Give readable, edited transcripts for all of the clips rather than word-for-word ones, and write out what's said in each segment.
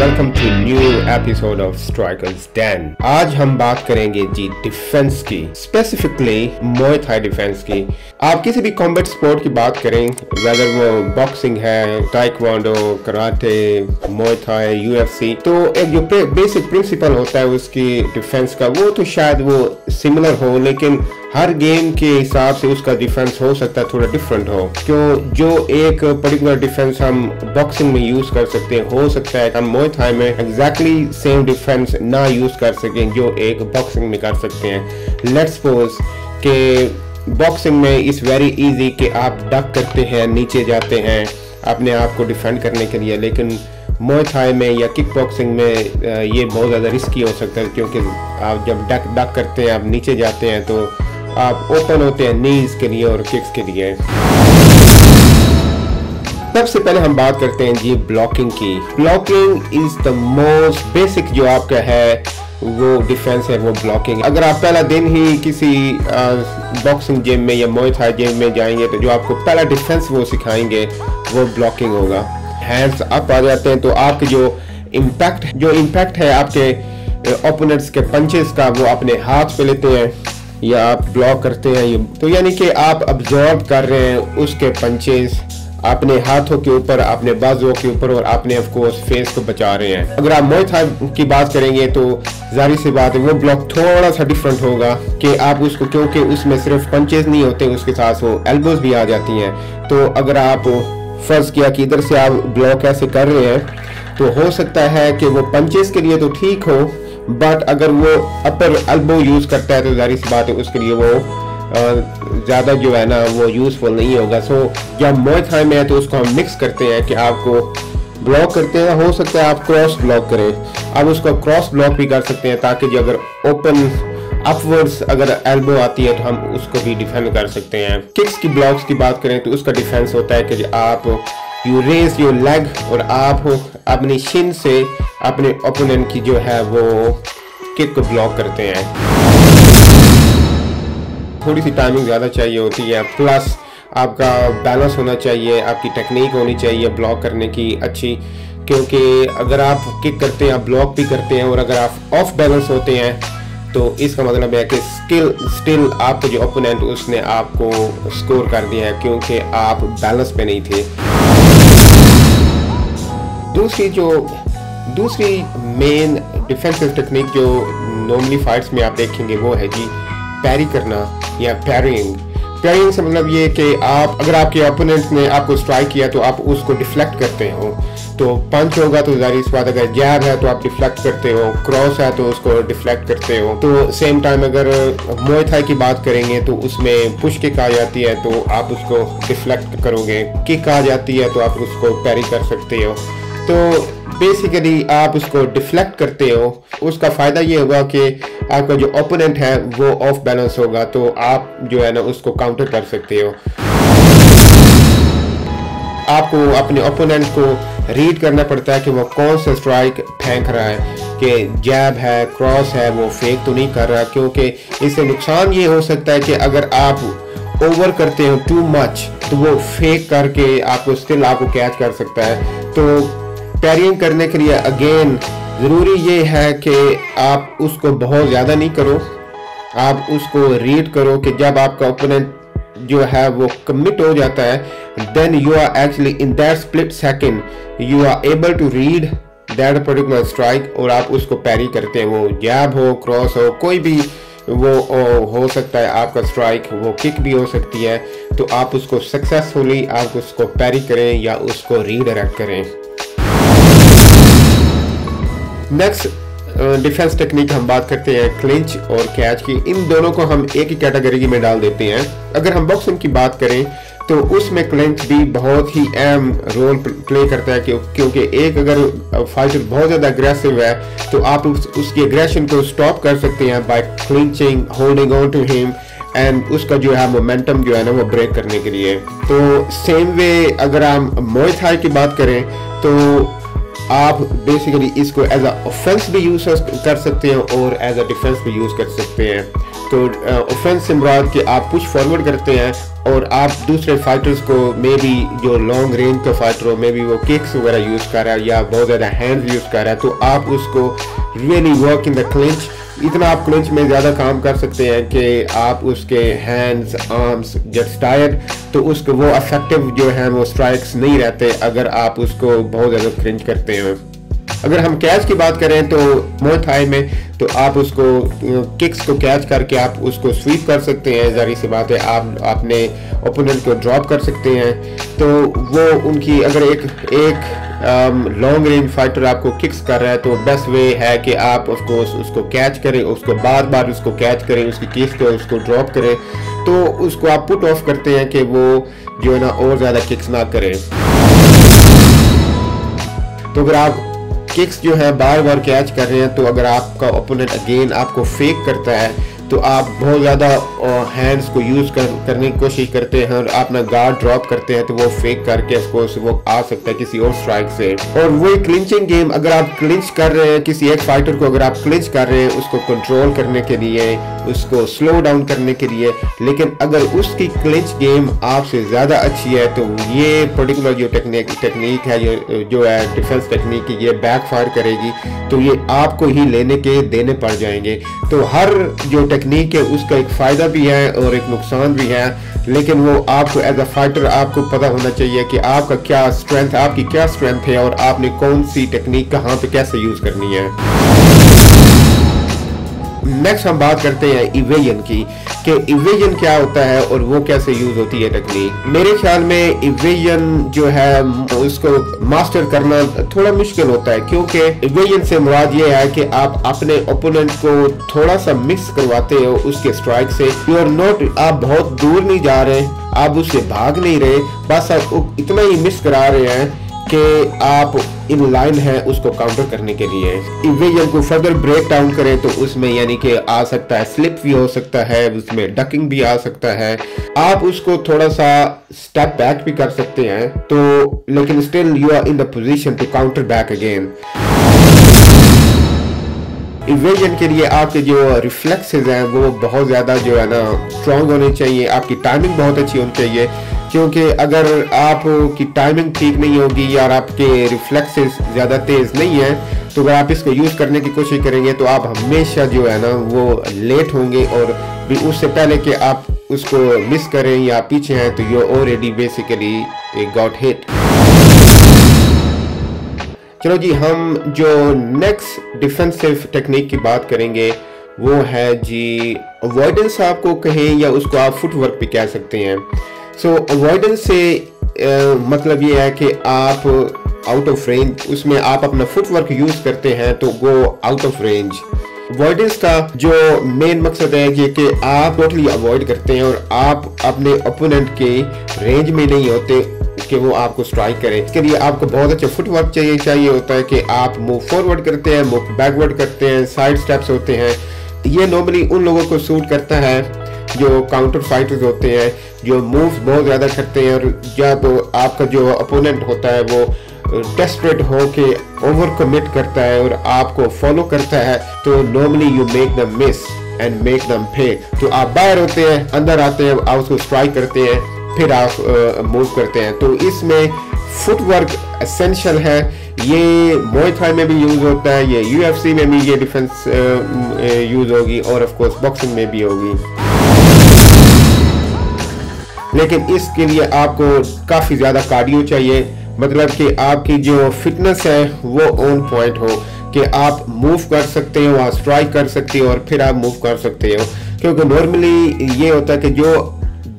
Welcome to new episode of strikers Den। आज हम बात करेंगे जी डिफेंस की, स्पेसिफिकली मुay थाई डिफेंस की। आप किसी भी कॉम्बैट स्पोर्ट की बात करें, वेदर वो बॉक्सिंग है, ताइक्वांडो, कराटे, मुay थाई, UFC, तो एक जो बेसिक प्रिंसिपल होता है उसकी डिफेंस का, वो तो शायद वो सिमिलर हो, लेकिन हर गेम के हिसाब से उसका डिफेंस हो सकता है थोड़ा डिफरेंट हो। क्यों जो एक पर्टिकुलर डिफेंस हम बॉक्सिंग में यूज कर सकते हैं, हो सकता है हम मुay थाई में एग्जैक्टली सेम डिफेंस ना यूज कर सकें जो एक बॉक्सिंग में कर सकते हैं। लेट्स सपोज के बॉक्सिंग में इट्स वेरी इजी कि आप डक करते हैं, नीचे जाते हैं अपने आप को डिफेंड करने के लिए, लेकिन मुay थाई में या किक बॉक्सिंग में ये बहुत ज़्यादा रिस्की हो सकता है, क्योंकि आप जब डक करते हैं, आप नीचे जाते हैं तो आप ओपन होते हैं नीज के लिए और किक्स के लिए। सबसे पहले हम बात करते हैं जी ब्लॉकिंग की। Blocking is the most basic जो आपका है वो डिफेंस है, वो ब्लॉकिंग। अगर आप पहला दिन ही किसी बॉक्सिंग जिम में या मुay थाई जिम में जाएंगे तो जो आपको पहला डिफेंस वो सिखाएंगे वो ब्लॉकिंग होगा। हैंड्स अप आ जाते हैं तो आपके जो इम्पैक्ट है आपके ओपोनेंट्स के पंचेस का, वो अपने हाथ पे लेते हैं या आप ब्लॉक करते हैं, तो यानी कि आप अब्जॉर्ब कर रहे हैं उसके पंचेस अपने हाथों के ऊपर, अपने बाजुओं के ऊपर, और अपने ऑफ कोर्स फेस को बचा रहे हैं। अगर आप मुay थाई की बात करेंगे तो जाहिर सी बात है वो ब्लॉक थोड़ा सा डिफरेंट होगा कि आप उसको, क्योंकि उसमें सिर्फ पंचेस नहीं होते, उसके साथ वो एल्बोज भी आ जाती हैं। तो अगर आप फर्ज किया कि इधर से आप ब्लॉक ऐसे कर रहे हैं तो हो सकता है कि वो पंचेस के लिए तो ठीक हो, बट अगर वो अपर एल्बो यूज करता है तो जाहिर सी बात है उसके लिए वो ज़्यादा जो है ना वो यूजफुल नहीं होगा। सो जब मुay थाई में है तो उसको हम मिक्स करते हैं कि आपको ब्लॉक करते हैं, हो सकता है आप क्रॉस ब्लॉक करें, आप उसको क्रॉस ब्लॉक भी कर सकते हैं ताकि जो अगर ओपन अपवर्ड्स अगर एल्बो आती है तो हम उसको भी डिफेंड कर सकते हैं। किक्स की ब्लॉक्स की बात करें तो उसका डिफेंस होता है कि आप यू रेज योर लेग और आप अपनी शिन से अपने ओपोनेंट की जो है वो किक को ब्लॉक करते हैं। थोड़ी सी टाइमिंग ज़्यादा चाहिए होती है, प्लस आपका बैलेंस होना चाहिए, आपकी टेक्निक होनी चाहिए ब्लॉक करने की अच्छी, क्योंकि अगर आप किक करते हैं, आप ब्लॉक भी करते हैं, और अगर आप ऑफ बैलेंस होते हैं तो इसका मतलब है कि स्टिल आपको जो ओपोनेंट उसने आपको स्कोर कर दिया है, क्योंकि आप बैलेंस पे नहीं थे। दूसरी मेन डिफेंसिव टेक्निक जो नॉर्मली फाइट्स में आप देखेंगे वो है जी पैरी करना या पैरिंग। पैरिंग से मतलब ये कि आप, अगर आपके ओपोनेंट ने आपको स्ट्राइक किया तो आप उसको डिफ्लेक्ट करते हो। तो पंच होगा तो जाहिर सी बात, अगर जैब है तो आप डिफ्लेक्ट करते हो, क्रॉस है तो उसको डिफ्लेक्ट करते हो। तो सेम टाइम अगर मुay थाई की बात करेंगे तो उसमें पुश किक आ जाती है तो आप उसको डिफ्लेक्ट करोगे, किक आ जाती है तो आप उसको पैरी कर सकते हो। तो बेसिकली आप उसको डिफ्लेक्ट करते हो, उसका फ़ायदा ये होगा कि आपका जो ओपोनेंट है वो ऑफ बैलेंस होगा तो आप जो है ना उसको काउंटर कर सकते हो। आपको अपने ओपोनेंट को रीड करना पड़ता है कि वो कौन सा स्ट्राइक फेंक रहा है, कि जैब है, क्रॉस है, वो फेक तो नहीं कर रहा, क्योंकि इससे नुकसान ये हो सकता है कि अगर आप ओवर करते हो टू मच तो वो फेक करके आपको कैच कर सकता है। तो पैरिंग करने के लिए अगेन ज़रूरी ये है कि आप उसको बहुत ज़्यादा नहीं करो, आप उसको रीड करो कि जब आपका ओपोनेंट जो है वो कमिट हो जाता है, then you are actually in that split second you are able to read that particular strike, और आप उसको पैरी करते हैं। वो जैब हो, क्रॉस हो, कोई भी वो हो सकता है आपका स्ट्राइक, वो किक भी हो सकती है, तो आप उसको सक्सेसफुली आप उसको पैरी करें या उसको रीडायरेक्ट करें। नेक्स्ट डिफेंस टेक्निक हम बात करते हैं क्लिंच और कैच की। इन दोनों को हम एक ही कैटेगरी में डाल देते हैं। अगर हम बॉक्सिंग की बात करें तो उसमें क्लिंच भी बहुत ही अहम रोल प्ले करता है, क्योंकि एक अगर फाइटर बहुत ज़्यादा अग्रेसिव है तो आप उसकी एग्रेशन को स्टॉप कर सकते हैं by clinching, holding on to him, and उसका जो है मोमेंटम जो है ना वो ब्रेक करने के लिए। तो सेम वे अगर हम मुay थाई की बात करें तो आप बेसिकली इसको एज अ ऑफेंस भी यूज़ कर सकते हैं और एज अ डिफेंस भी यूज़ कर सकते हैं। तो ऑफेंस से मुराद कि आप पुश फॉरवर्ड करते हैं और आप दूसरे फाइटर्स को मे बी जो लॉन्ग रेंज का फाइटर हो, मे बी वो किक्स वगैरह यूज़ कर रहा है या बहुत ज़्यादा हैंड्स यूज़ कर रहा है, तो आप उसको really work in the clinch, इतना आप क्लिंच में ज़्यादा काम कर सकते हैं कि आप उसके हैंड्स आर्म्स गेट्स टायर्ड, तो उसको वो इफेक्टिव जो है वो स्ट्राइक्स नहीं रहते अगर आप उसको बहुत ज़्यादा क्लिंच करते हैं। अगर हम कैच की बात करें तो मुay थाई में तो आप उसको किक्स को कैच करके आप उसको स्वीप कर सकते हैं, जारी सी बात है आप अपने ओपोनेंट को ड्रॉप कर सकते हैं। तो वो उनकी अगर एक लॉन्ग रेंज फाइटर आपको किक्स कर रहा है तो बेस्ट वे है कि आप उसको कैच करें, उसको बार बार उसको कैच करें, उसकी किक्स को उसको ड्रॉप करें, तो उसको आप पुट ऑफ करते हैं कि वो जो है ना और ज़्यादा किक्स ना करें। तो अगर आप किक्स जो है बार बार कैच कर रहे हैं तो अगर आपका ओपोनेंट अगेन आपको फेक करता है तो आप बहुत ज़्यादा हैंड्स को यूज़ करने की कोशिश करते हैं और अपना गार्ड ड्रॉप करते हैं तो वो फेक करके उसको वो आ सकता है किसी और स्ट्राइक से। और वही क्लिंचिंग गेम, अगर आप क्लिंच कर रहे हैं किसी एक फाइटर को, अगर आप क्लिंच कर रहे हैं उसको कंट्रोल करने के लिए, उसको स्लो डाउन करने के लिए, लेकिन अगर उसकी क्लिंच गेम आपसे ज़्यादा अच्छी है तो ये पर्टिकुलर जो टेक्निक है जो है डिफेंस टेक्निक की, ये बैकफायर करेगी, तो ये आपको ही लेने के देने पड़ जाएंगे। तो हर जो टेक्निक है उसका एक फ़ायदा भी है और एक नुकसान भी है, लेकिन वो आपको एज अ फाइटर आपको पता होना चाहिए कि आपका क्या स्ट्रेंथ, आपकी क्या स्ट्रेंथ है और आपने कौन सी टेक्निक कहाँ पे कैसे यूज़ करनी है। नेक्स्ट हम बात करते हैं इवेजन की, कि इवेजन क्या होता है और वो कैसे यूज होती है टेक्निक। मेरे ख्याल में इवेजन जो है उसको मास्टर करना थोड़ा मुश्किल होता है, क्योंकि इवेजन से मुराद ये है कि आप अपने ओपोनेंट को थोड़ा सा मिक्स करवाते हो उसके स्ट्राइक से। यू आर नॉट, आप बहुत दूर नहीं जा रहे, आप उससे भाग नहीं रहे, बस आप इतना ही मिस करा रहे हैं कि आप इन लाइन है उसको काउंटर करने के लिए। इवेजन को फर्दर ब्रेक डाउन करें तो उसमें यानी कि आ सकता है स्लिप भी हो सकता है, उसमें डकिंग भी आ सकता है, आप उसको थोड़ा सा स्टेप बैक भी कर सकते हैं, तो लेकिन still you are in the position to counter back again. Evasion के लिए आपके जो रिफ्लेक्सेस हैं वो बहुत ज़्यादा जो है ना स्ट्रॉन्ग होने चाहिए, आपकी टाइमिंग बहुत अच्छी होनी चाहिए, क्योंकि अगर आपकी टाइमिंग ठीक नहीं होगी या आपके रिफ्लेक्सेस ज़्यादा तेज़ नहीं है तो अगर आप इसको यूज़ करने की कोशिश करेंगे तो आप हमेशा जो है ना वो लेट होंगे, और भी उससे पहले कि आप उसको मिस करें या पीछे हैं तो you already basically got hit. चलो जी, हम जो नेक्स्ट डिफेंसिव टेक्निक की बात करेंगे वो है जी अवॉइडेंस, आपको कहें या उसको आप फुटवर्क भी कह सकते हैं। सो अवॉइडेंस से मतलब ये है कि आप आउट ऑफ रेंज, उसमें आप अपना फुटवर्क यूज करते हैं तो go out of range. Avoidance का जो मेन मकसद है कि आप टोटली अवॉइड करते हैं और आप अपने ओपोनेंट के रेंज में नहीं होते कि वो आपको स्ट्राइक करे। इसके लिए आपको बहुत अच्छा फुटवर्क चाहिए होता है कि आप मूव फॉरवर्ड करते हैं, मूव बैकवर्ड करते हैं, साइड स्टेप्स होते हैं। ये नॉर्मली उन लोगों को सूट करता है जो काउंटर फाइटर्स होते हैं, जो मूव्स बहुत ज़्यादा करते हैं, और जब आपका जो अपोनेंट होता है वो डेस्परेट हो के ओवर कमिट करता है और आपको फॉलो करता है तो normally you make them miss and make them पे। तो आप बाहर होते हैं, अंदर आते हैं, आप उसको स्ट्राइक करते हैं, फिर आप मूव करते हैं। तो इसमें फुटवर्क एसेंशियल है। ये मुay थाई में भी यूज होता है, ये UFC में भी ये डिफेंस यूज होगी और ऑफ कोर्स बॉक्सिंग में भी होगी। लेकिन इसके लिए आपको काफ़ी ज़्यादा कार्डियो चाहिए, मतलब कि आपकी जो फिटनेस है वो ऑन पॉइंट हो, कि आप मूव कर सकते हो, आप स्ट्राइक कर सकते हो और फिर आप मूव कर सकते हो। क्योंकि नॉर्मली ये होता है कि जो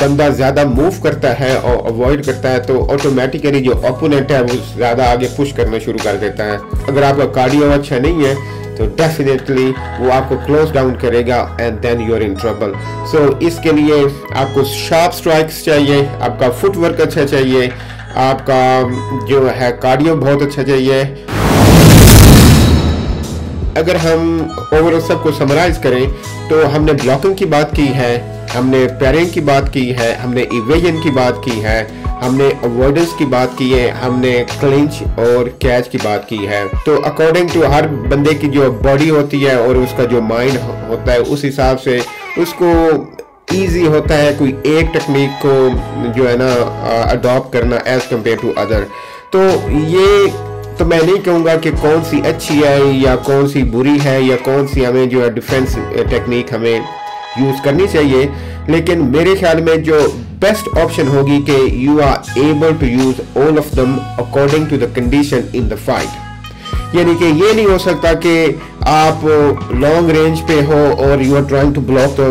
बंदा ज़्यादा मूव करता है और अवॉइड करता है तो ऑटोमेटिकली जो ओपोनेंट है वो ज़्यादा आगे पुश करना शुरू कर देता है। अगर आपका कार्डियो अच्छा नहीं है तो डेफिनेटली वो आपको क्लोज डाउन करेगा and then you are in trouble. So इसके लिए आपको शार्प स्ट्राइक्स चाहिए, आपका फुटवर्क अच्छा चाहिए, आपका जो है कार्डियो बहुत अच्छा चाहिए। अगर हम ओवरऑल सबको समराइज करें तो हमने ब्लॉकिंग की बात की है, हमने पैरिंग की बात की है, हमने इवेजन की बात की है, हमने अवॉइडेंस की बात की है, हमने क्लिंच और कैच की बात की है। तो अकॉर्डिंग टू हर बंदे की जो बॉडी होती है और उसका जो माइंड होता है, उस हिसाब से उसको इजी होता है कोई एक टेक्निक को जो है ना अडॉप्ट करना एज कम्पेयर टू अदर। तो ये तो मैं नहीं कहूँगा कि कौन सी अच्छी है या कौन सी बुरी है या कौन सी हमें जो है डिफेंस टेक्निक हमें यूज़ करनी चाहिए, लेकिन मेरे ख्याल में जो बेस्ट ऑप्शन होगी कि you are able to use all of them according to the condition in the fight. यानी कि ये नहीं हो सकता कि आप लॉन्ग रेंज पे हो और you are trying to block, तो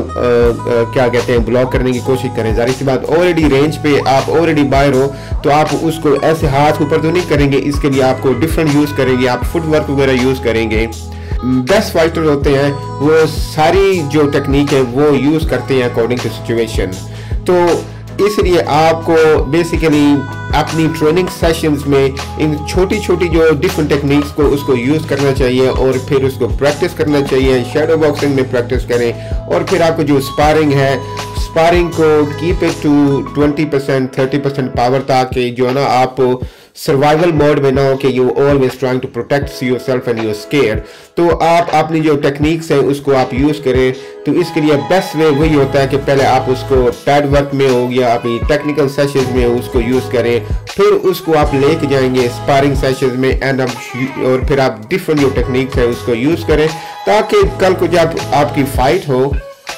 क्या कहते हैं, ब्लॉक करने की कोशिश करें। जाहिर सी बात, ऑलरेडी रेंज पे आप ऑलरेडी बाहर हो तो आप उसको ऐसे हाथ ऊपर तो नहीं करेंगे, इसके लिए आपको डिफरेंट यूज़ करेंगे, आप फुटवर्क वगैरह यूज़ करेंगे। बेस्ट फाइटर होते हैं वो सारी जो टेक्निक है वो यूज़ करते हैं अकॉर्डिंग टू सिचुएशन। तो इसलिए आपको बेसिकली अपनी ट्रेनिंग सेशंस में इन छोटी छोटी जो डिफरेंट टेक्निक्स को उसको यूज़ करना चाहिए और फिर उसको प्रैक्टिस करना चाहिए। शैडो बॉक्सिंग में प्रैक्टिस करें और फिर आपको जो स्पारिंग है, स्पारिंग को कीप इट टू 20% 30% पावर, ताकि जो है ना आप सर्वाइवल मोड में ना हो कि you always trying to protect yourself and you scared. तो आप अपनी जो टेक्निक्स है उसको आप यूज़ करें। तो इसके लिए बेस्ट वे वही होता है कि पहले आप उसको पैड वर्क में हो या अपनी टेक्निकल सेशंस में उसको यूज़ करें, फिर उसको आप लेके जाएंगे स्पारिंग सेशंस में एंड और फिर आप डिफरेंट जो टेक्निक्स है उसको यूज़ करें, ताकि कल को जब आपकी फाइट हो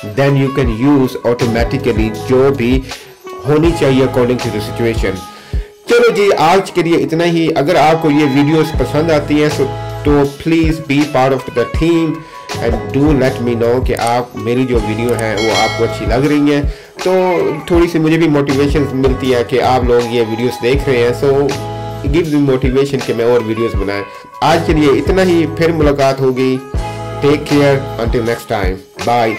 then you can use automatically जो भी होनी चाहिए अकॉर्डिंग टू द सिचुएशन। चलो जी, आज के लिए इतना ही। अगर आपको ये वीडियोस पसंद आती हैं तो please be part of the team and do let me know कि आप मेरी जो वीडियो है वो आपको अच्छी लग रही हैं। तो थोड़ी सी मुझे भी मोटिवेशन मिलती है कि आप लोग ये वीडियोस देख रहे हैं, सो गिव मी मोटिवेशन कि मैं और वीडियोस बनाएं। आज के लिए इतना ही, फिर मुलाकात होगी। Take care, until next time, bye.